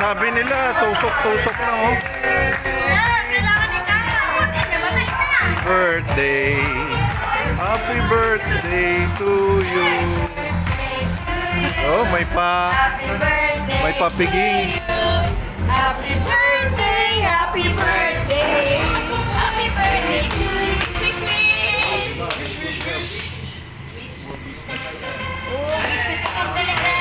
Sabi nila, tusok-tusok lang, oh. Happy birthday. Happy birthday to you. Oh, may papiging. Happy birthday, happy birthday. Happy birthday to you. Oh, business account talaga.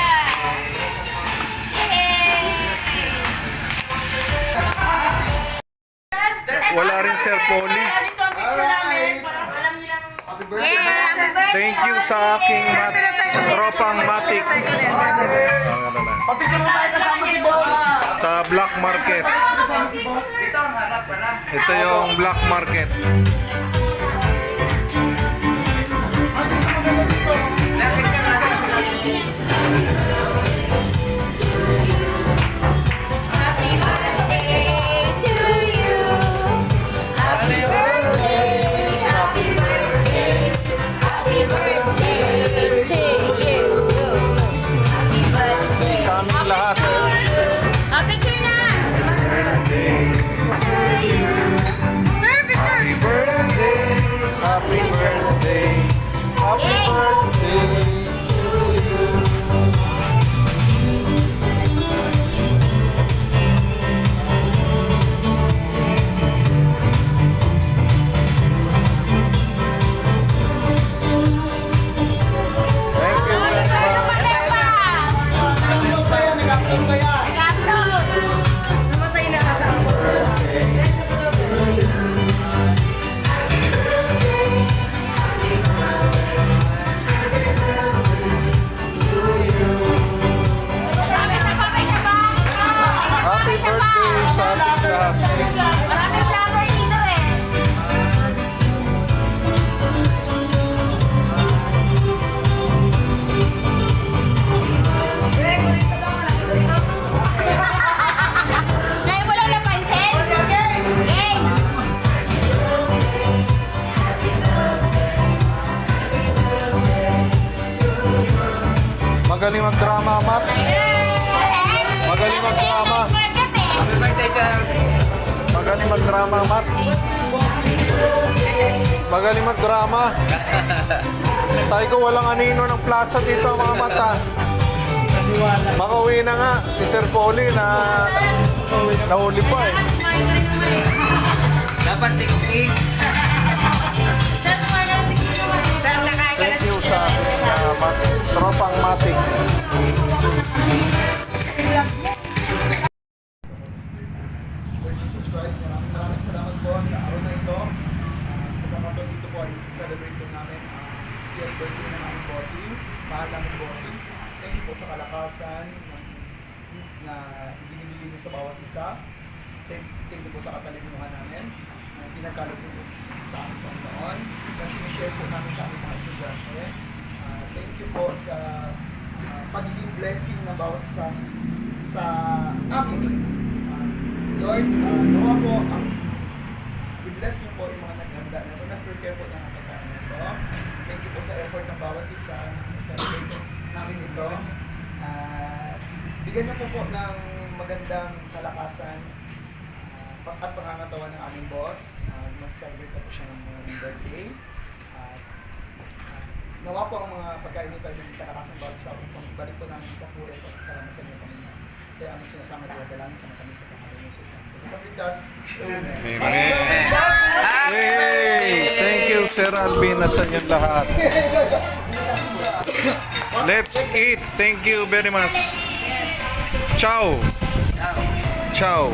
Wala rin Sir Polly. Thank you sa aking tropang Matic. Papicture mo tayo kasama si boss. Sa Black Market. Ito ang harap pala. Ito yung Black Market. Lapit ka na kayo. Happy birthday to you. Happy birthday, happy birthday. Happy birthday to you. Happy birthday. Sa aming lahat. Picture na. Sir, picture. Happy birthday. Happy birthday. Happy birthday to you. Thank you very much. Nag-upload ba yan? Nag-upload ba yan? Namatay na ata ako. Happy birthday sa ating lahat. Maraming flower dito eh. Ngayon mo lang napansin? Game! Magaling mag-drama, Matt. Magaling mag-drama. Market eh. Happy birthday, sir. Magaling mag-drama, Matt. Magaling mag-drama. Sabi ko, walang anino ng plaza dito, mga mata. Makauwi na nga si Sir Polly na nahuli pa eh. Dapat 60. Thank you sa tropang Matic. Lord Jesus Christ, maraming salamat po sa araw na ito. Sa pagkakataon dito po ay celebrate po namin ang 60th birthday ng aming bossing. Mahal namin bossing. Thank you po sa kalakasan na binibigay niyo sa bawat isa. Thank you po sa katalinuhan namin na pinagkalog po sa aming Panginoon. Na sinishare po namin sa aming mga estudyante. Thank you po sa pagiging blessing ng bawat isa sa amin. Lord, nawa po i-bless niyo po yung mga naghanda na ito, nag-prepare po ng pagkain na ito. Thank you po sa effort ng bawat isa na celebrate namin ito. Bigyan niyo po ng magandang kalakasan at pangangatawan ng aming boss. Mag-celebrate po siya ng birthday. Nawa po ang mga pagkain nito ay ng kalakasan bawat isa upang balik po namin ipapuri po sa salamat sa inyo, Panginoon. Kaya ang sinasama at dalangin sa mga kami sa pangalan ng Jesus. Amen. Amen. Yay! Thank you, Sir Alvin, sa inyong lahat. Let's eat. Thank you very much. Ciao. Ciao.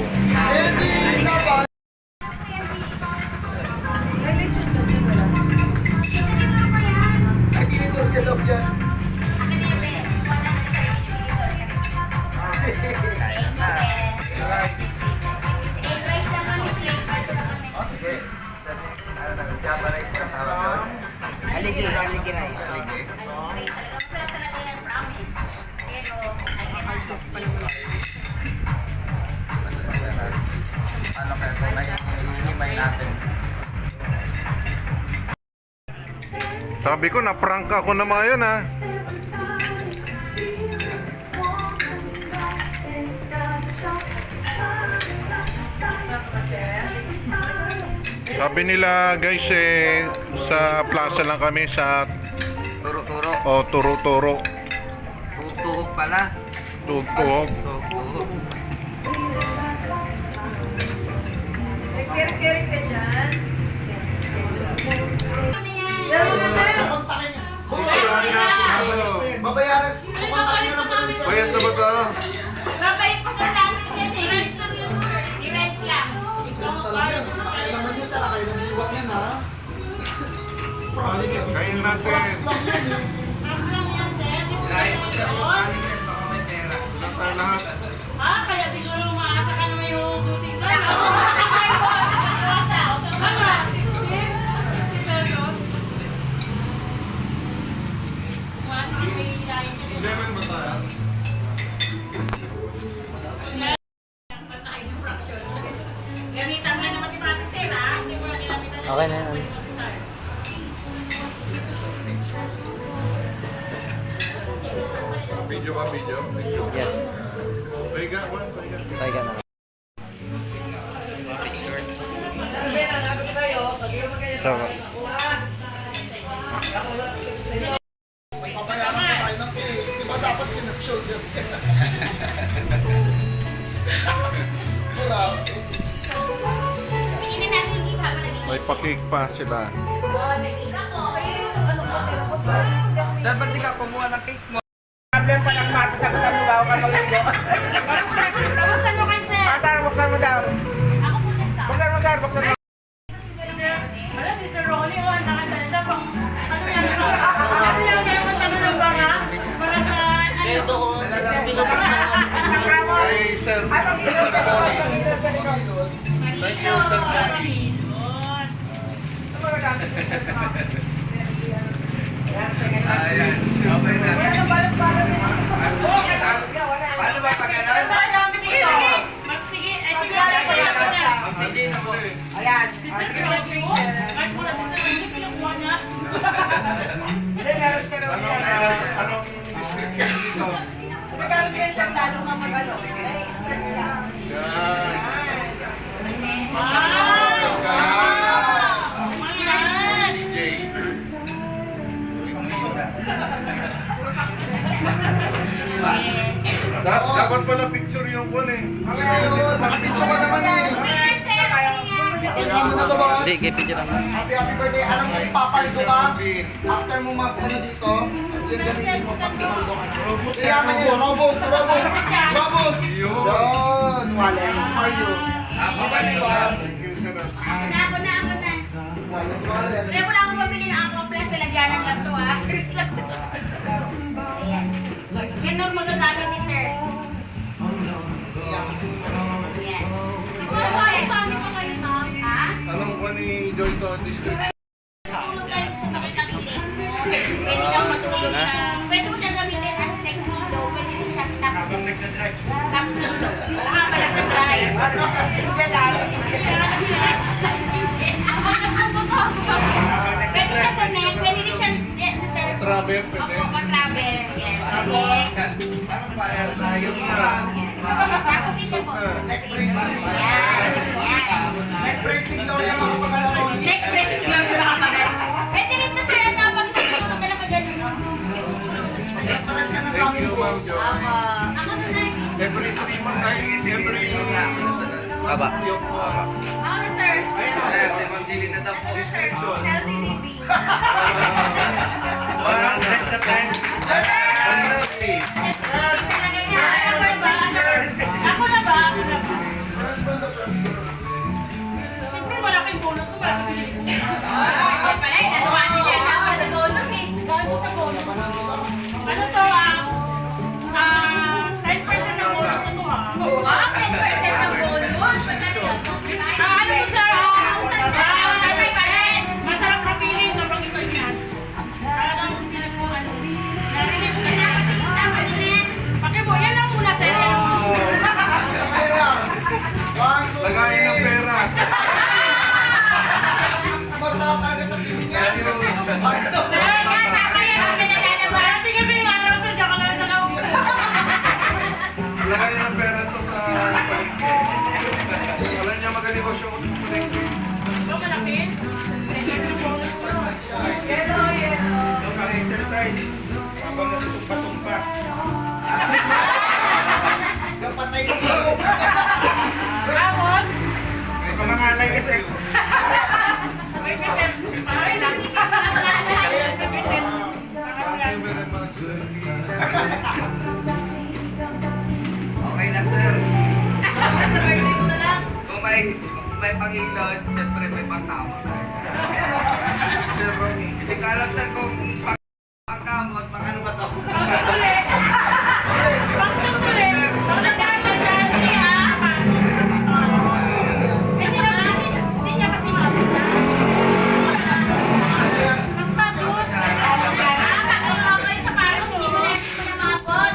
Ay, dinitor ka daw yan. Oh, sige. Aligi rice. Ano kaya ito na hinihimay natin? Sabi ko, na-prank ako na mga yun, ha? Sabi nila guys sa plaza lang kami sa Turo-turo. Turo-turo. Tuhog pala. Tugtog. Tuhog. Babayaran. Kumantakin na lang po ng Bayad na ba ito? Babalik pa ka namin yan eh. Event lang. talaga. Nakailangan niya sa kayo ng iwak yan ha. Promise. Kain natin. Lang yan eh. Ano lang yan, sir? Sirahin mo siya kung paano yan. Baka may sera. Ilan tayo lahat? Ah, kaya siguro umaasa ka naman yung duty ko. Ako, nakakaya ko. Sa auto. Ano? 60 pesos. Umaasa ka may ilayin ka rin. 11 ba tayo? Gamitan mo yan ng mathematics, sir, ha? Hindi mo na kinamitan. Okay na yan. Video ba? Video? Video. Yes. Paiga, one. Paiga. Paiga na lang. So, Papayaran na tayo ng pay. Di ba dapat pinag-shoulder? Wala. Sige na natin yung isa mo naging. May pakik pa sila. Oh, may isa ko. sir, ba't di ka kumuha ng cake mo? Problem pa ng mata, sagutan mo bago ka mag-igos. Buksan mo kayo, sir. Buksan mo daw. Ako po sa Buksan mo, sir, buksan mo. Wala si Sir Ronnie, oh, ang nakatanda pang ano yan, ano yan, kaya matano ng banga, para sa, ano, Ito, hindi ko pa sakra mo. Hey, sir. Ay, mag-igos ka daw. Mag-igos sa likod. Thank you, sir. Panginoon. Ito magagamit mo, sir. Ayan. Okay na. Wala na balot-balot eh. Paano ba pag ano? Sige, sige, sige, ay sige, Sige na po. Ayan. si Sir Ronnie mo, kahit mula si Sir Ronnie, pinukuha niya. Hindi, meron siya raw siya. Anong description dito? Nagamit ko yung sandalo nga mag-ano. Ay, stress ka. Yan. CJ. Dapat pala picture yung one eh. Nakapicture ka naman eh. Sige mo na ba ba? Hindi, kay video lang. Happy birthday. Alam mo, papalso ka. After mo mag-ano dito, yung gamitin mo pag pinaldo ka na. Iyaman niya, Robos. Yun, wallet. How are you? Babalik ko. Thank you, sir. Ako na. Wallet. Kaya wala akong pabili ng Aqua Plus, lalagyanan lang to, ha? Serious lang. Ayan. Yan ang magagamit ni sir. Ayan. Siguro kami pa kayo, ma'am. Ha? Anong one ni Joy to description? Tulog tayo sa bakit ang hiling mo. Pwede kang matulog na. Pwede mo siyang gamitin as neck pillow. Pwede din siyang tap pillow. Balag na drive. Pwede siya sa neck. Pwede din siya sa Travel, pwede. Opo, travel. Yan. Neck. Paano ba tayo? Tapos isa po. Neck bracelet. Yan. Yan. Neck bracelet daw yung mga pangalaro. Neck brace lang yung makapagay. Pwede rin to sir na pag tutulog ka na pa dyan. Stress ka na sa Thank amin, you, Ma'am boss. Joy. Ako na next. Every 3 months, every Baba. Ako na sir. Sir, si Ma'am Jilly na daw. description. Healthy living. Talaga yan. Ako na ba? Siyempre, malaking bonus ko, malaking pinili ko. Ay, pala, natuwa niyo dyan. Ako sa bonus eh. Gawin ko sa bonus. Ano to, 10% ng bonus na to, Wow, 10% ng bonus. Magkano yun? Ano to, sir? Sabay pa rin. Masarap ka feeling kapag ito yan. Kapatay ko ako. Tapos, Sa mga alay kasi. may bitin. Ay, nakikita ka pala. Ayan sa bitin. Okay na, sir. Birthday mo na lang. Kung may pangilod, siyempre may pangkamot. Hindi ko alam, sir, kung pangkamot, pang ano ba to? Pagkakuli. Pagkakuli. Nagkakasali, ah. Hindi niya kasi mabita. Sampatos. Pag-iwa kayo sa parang hindi mo na maabot.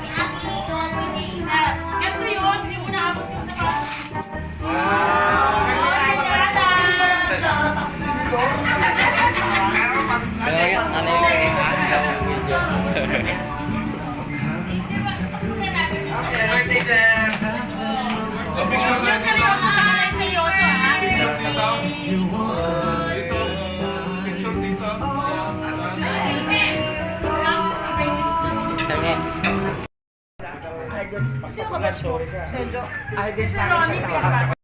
I-actually, yung pinay. Ganito yun, hindi mo naabot yung sapatos. Pero pag ano Happy birthday, sir! Yung seryoso sa kanila yung seryoso, ha? Sino ka ba? Sergio. Si Ronnie,